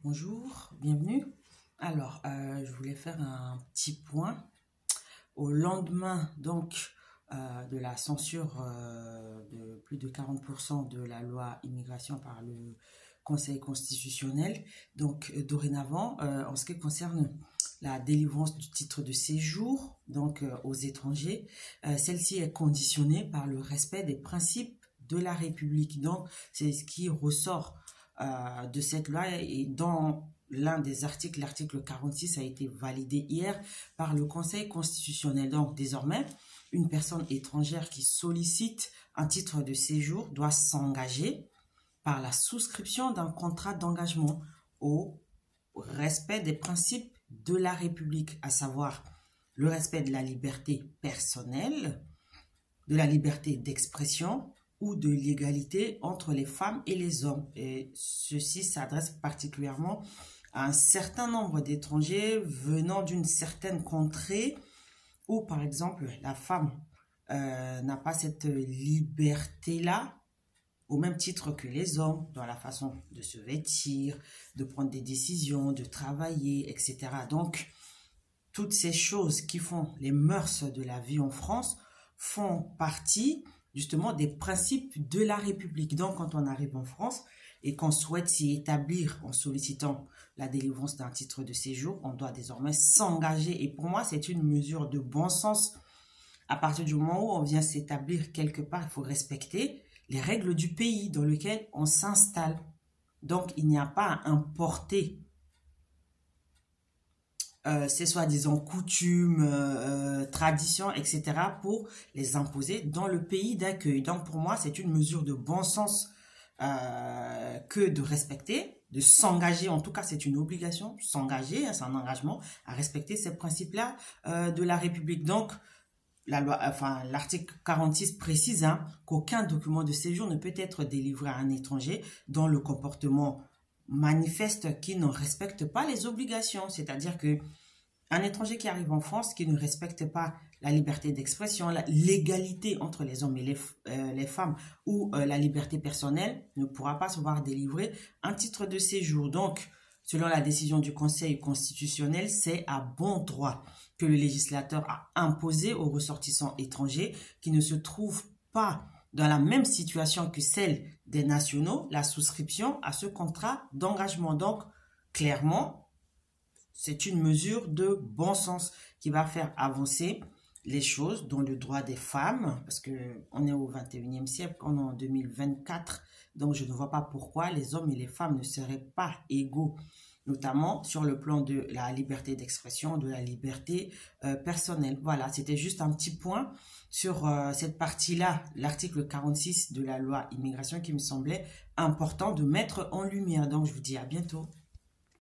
Bonjour, bienvenue. Alors, je voulais faire un petit point au lendemain de la censure de plus de 40% de la loi immigration par le Conseil constitutionnel. Dorénavant, en ce qui concerne la délivrance du titre de séjour aux étrangers, celle-ci est conditionnée par le respect des principes de la République. Donc, c'est ce qui ressort de cette loi, et dans l'un des articles, l'article 46 a été validé hier par le Conseil constitutionnel. Donc désormais, une personne étrangère qui sollicite un titre de séjour doit s'engager par la souscription d'un contrat d'engagement au respect des principes de la République, à savoir le respect de la liberté personnelle, de la liberté d'expression ou de l'égalité entre les femmes et les hommes. Et ceci s'adresse particulièrement à un certain nombre d'étrangers venant d'une certaine contrée où, par exemple, la femme n'a pas cette liberté-là au même titre que les hommes, dans la façon de se vêtir, de prendre des décisions, de travailler, etc. Donc, toutes ces choses qui font les mœurs de la vie en France font partie justement des principes de la République. Donc, quand on arrive en France et qu'on souhaite s'y établir en sollicitant la délivrance d'un titre de séjour, on doit désormais s'engager. Et pour moi, c'est une mesure de bon sens. À partir du moment où on vient s'établir quelque part, il faut respecter les règles du pays dans lequel on s'installe. Donc, il n'y a pas à importer ces soi-disant coutumes, traditions, etc. pour les imposer dans le pays d'accueil. Donc pour moi, c'est une mesure de bon sens que de respecter, de s'engager. En tout cas, c'est une obligation, s'engager, c'est un engagement à respecter ces principes-là de la République. Donc, l'article 46 précise qu'aucun document de séjour ne peut être délivré à un étranger dont le comportement manifeste qui ne respecte pas les obligations. C'est-à-dire que un étranger qui arrive en France, qui ne respecte pas la liberté d'expression, l'égalité entre les hommes et les femmes ou la liberté personnelle, ne pourra pas se voir délivrer un titre de séjour. Donc, selon la décision du Conseil constitutionnel, c'est à bon droit que le législateur a imposé aux ressortissants étrangers qui ne se trouvent pas dans la même situation que celle des nationaux, la souscription à ce contrat d'engagement. Donc, clairement, c'est une mesure de bon sens qui va faire avancer les choses dans le droit des femmes, parce qu'on est au 21e siècle, on est en 2024, donc je ne vois pas pourquoi les hommes et les femmes ne seraient pas égaux, notamment sur le plan de la liberté d'expression, de la liberté personnelle. Voilà, c'était juste un petit point sur cette partie-là, l'article 46 de la loi immigration qui me semblait important de mettre en lumière. Donc, je vous dis à bientôt.